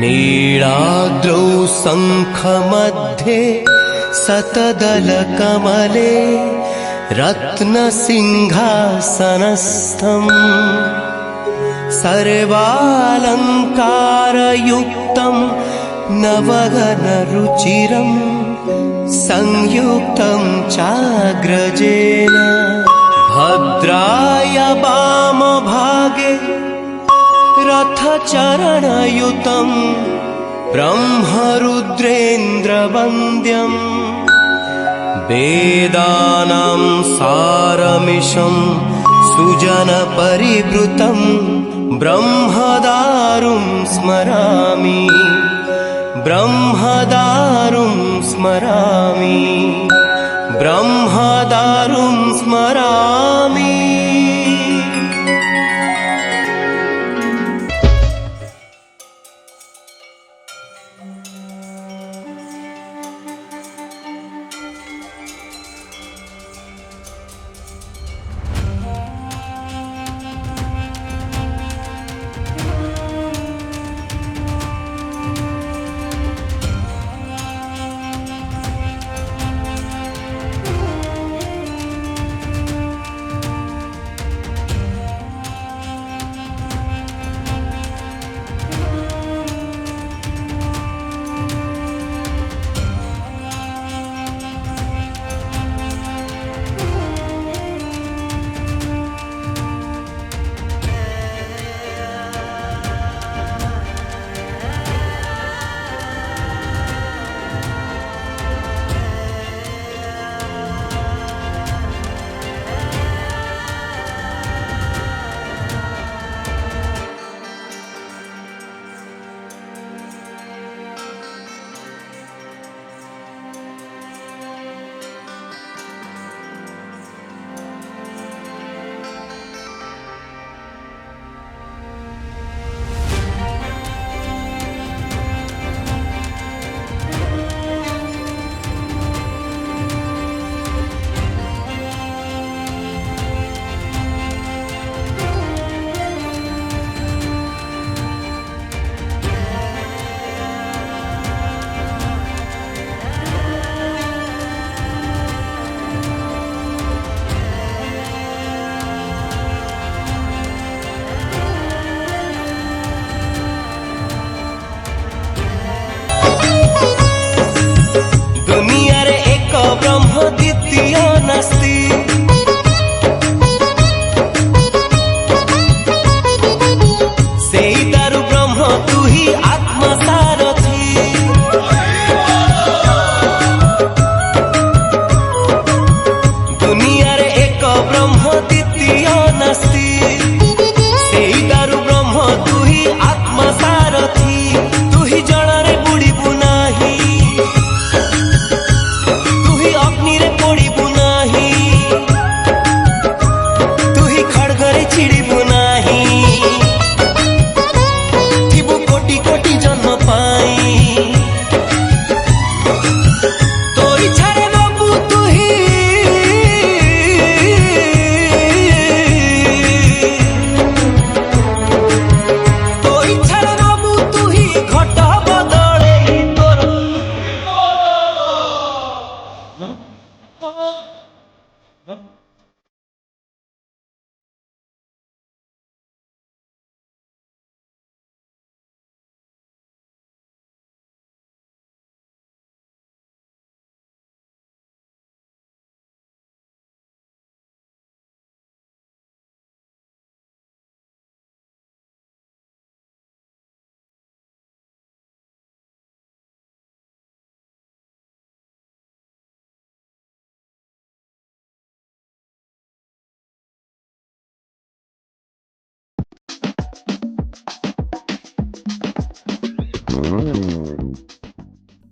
नीलाद्रौ शङ्खमध्ये शतदलकमले रत्नसिंहासनस्थम् सर्वालङ्कारयुक्तं नवघनरुचिरं संयुक्तं चाग्रजेन भद्राय वामभागे रथचरणयुतं ब्रह्मरुद्रेन्द्रवन्द्यम् वेदानां सारमिशं सुजनपरिवृतं ब्रह्मदारुं स्मरामि ब्रह्मदारुं स्मरामि ब्रह्मदारुं स्मरामि। दुनियारे एक ब्रह्म द्वितीय नास्ति सेई दारु ब्रह्म तू ही आत्मा सारथी दुनियारे एक ब्रह्म द्वितीय नास्ति सेई दारु ब्रह्म तू ही आत्मा सारथी तू ही जड़ारे बुड़ीबु नाही Huh?